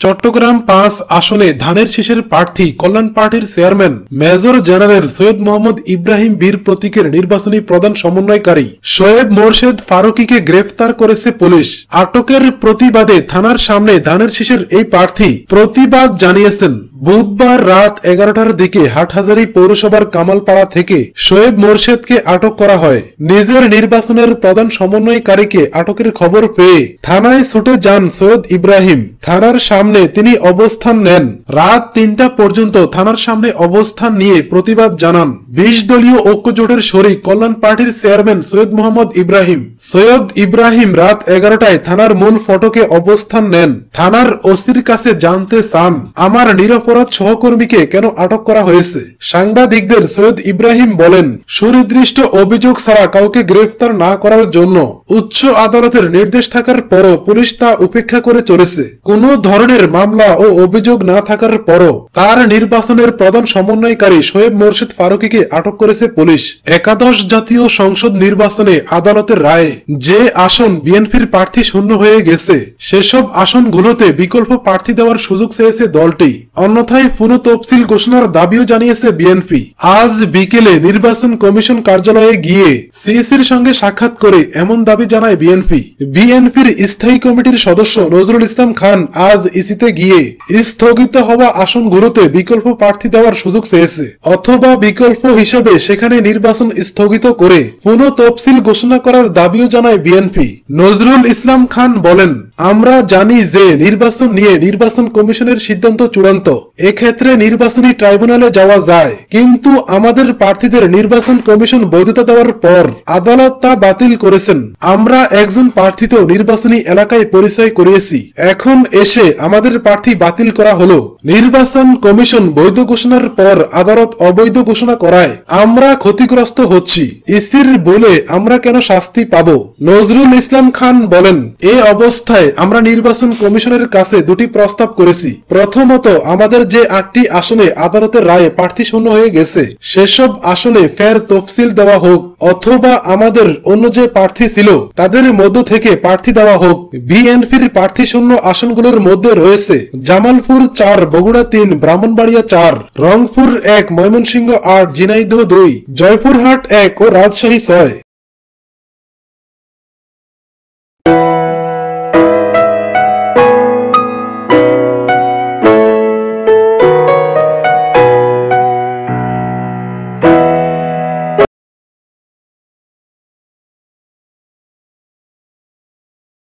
চট্টগ্রাম ৫ আসনে ধানের শীষের প্রার্থী কল্যাণ পার্টির chairman major general Syed Mohammad Ibrahim বীর প্রতীকের নির্বাচনী প্রধান সমন্বয়কারী শোয়েব মোরশেদ ফারুকীকে গ্রেফতার করেছে পুলিশ। আটকের প্রতিবাদে থানার সামনে ধানের শীষের এই প্রার্থী প্রতিবাদ জানিয়েছেন। বুধবার রাত ১১টার দিকে হাটহাজারী পৌরসভার কামালপাড়া থেকে শোয়েব মোরশেদকে আটক করা হয়। নিজের নির্বাচনের প্রধান সমন্বয়কারীকে আটকের খবর পেয়ে থানায় ছুটে যান সৈয়দ ইব্রাহিম। থানার সামনে তিনি অবস্থান নেন। রাত ৩টা পর্যন্ত থানার সামনে অবস্থান নিয়ে প্রতিবাদ জানান ২০ দলীয় ঐক্যজোটের শরিক কল্যাণ পার্টির চেয়ারম্যান সৈয়দ মোহাম্মদ ইব্রাহিম। সৈয়দ ইব্রাহিম রাত ১১টায় থানার মূল ফটকে অবস্থান নেন। থানার ওসির কাছে জানতে চান, আমার নিরপরাধ সহকর্মীকে কেন আটক করা হয়েছে। সাংবাদিকদের সৈয়দ ইব্রাহিম বলেন, সুনির্দিষ্ট অভিযোগ ছাড়া কাউকে গ্রেফতার না করার জন্য উচ্চ আদালতের নির্দেশ থাকার পরও পুলিশ তা উপেক্ষা করে চলেছে। কোন ধরনের মামলা ও অভিযোগ না থাকার পরও তার নির্বাচনের প্রধান সমন্বয়কারী শোয়েব মোরশেদ ফারুকীকে আটক করেছে পুলিশ। একাদশ জাতীয় সংসদ নির্বাচনে আদালতের রায়ে যে আসন বিএনপির প্রার্থী শূন্য হয়ে গেছে, সেসব আসনগুলোতে বিকল্প প্রার্থী দেওয়ার সুযোগ চেয়েছে দলটি। অন্যথায় পুনঃ তফসিল ঘোষণার দাবিও জানিয়েছে বিএনপি। আজ বিকেলে নির্বাচন কমিশন কার্যালয়ে গিয়ে সিইসির সঙ্গে সাক্ষাৎ করে এমন দাবি জানায় বিএনপি। বিএনপির স্থায়ী কমিটির সদস্য নজরুল ইসলাম খান আজ ইসিতে গিয়ে স্থগিত হওয়া আসনগুলোতে বিকল্প প্রার্থী দেওয়ার সুযোগ চেয়েছে, অথবা বিকল্প হিসেবে সেখানে নির্বাচন স্থগিত করে পুনঃ তফসিল ঘোষণা করার দাবিও জানায় বিএনপি। নজরুল ইসলাম খান বলেন, আমরা জানি যে নির্বাচন নিয়ে নির্বাচন কমিশনের সিদ্ধান্ত চূড়ান্ত। এক্ষেত্রে নির্বাচনী ট্রাইব্যুনালে যাওয়া যায়, কিন্তু আমাদের প্রার্থীদের নির্বাচন কমিশন বৈধতা দেওয়ার পর আদালত তা বাতিল করেছেন। আমরা একজন প্রার্থীতে নির্বাচনী এলাকায় পরিচয় করিয়েছি, এখন এসে আমাদের প্রার্থী বাতিল করা হলো। নির্বাচন কমিশন বৈধ ঘোষণার পর আদালত অবৈধ ঘোষণা করায় আমরা ক্ষতিগ্রস্ত হচ্ছি। ইসির বলে আমরা কেন শাস্তি পাব? নজরুল ইসলাম খান বলেন, এ অবস্থায় আমরা নির্বাচন কমিশনের কাছে দুটি প্রস্তাব করেছি। প্রথমত, আমাদের যে ৮টি আসনে আদালতের রায়ে প্রার্থী শূন্য হয়ে গেছে, সেসব আসনে ফের তফসিল দেওয়া হোক, অথবা আমাদের অন্য যে প্রার্থী ছিল তাদের মধ্য থেকে প্রার্থী দেওয়া হোক। বিএনপির প্রার্থী শূন্য আসনগুলোর মধ্যে রয়েছে জামালপুর ৪, বগুড়া ৩, ব্রাহ্মণবাড়িয়া ৪, রংপুর ১, ময়মনসিংহ ৮, ঝিনাইদহ ২, জয়পুরহাট ১ ও রাজশাহী ৬।